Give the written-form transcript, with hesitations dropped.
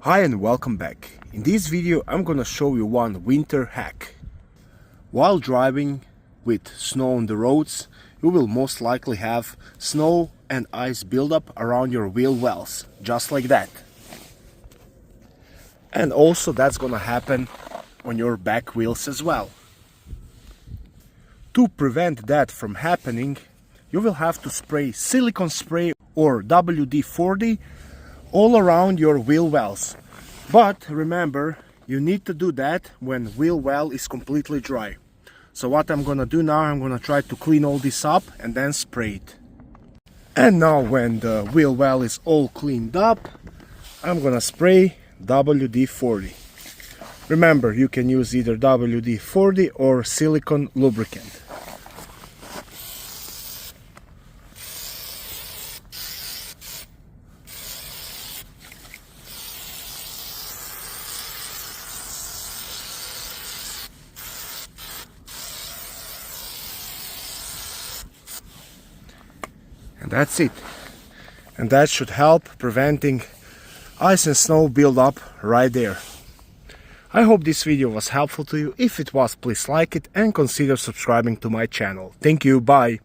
Hi and welcome back. In this video I'm gonna show you one winter hack. While driving with snow on the roads, you will most likely have snow and ice buildup around your wheel wells, just like that. And also that's gonna happen on your back wheels as well. To prevent that from happening, you will have to spray silicone spray or WD-40 all around your wheel wells. But remember, you need to do that when wheel well is completely dry. So what I'm gonna do now, I'm gonna try to clean all this up and then spray it. And now when the wheel well is all cleaned up, I'm gonna spray WD-40. Remember, you can use either WD-40 or silicone lubricant. And that's it. And that should help preventing ice and snow buildup right there. I hope this video was helpful to you. If it was, please like it and consider subscribing to my channel. Thank you, bye.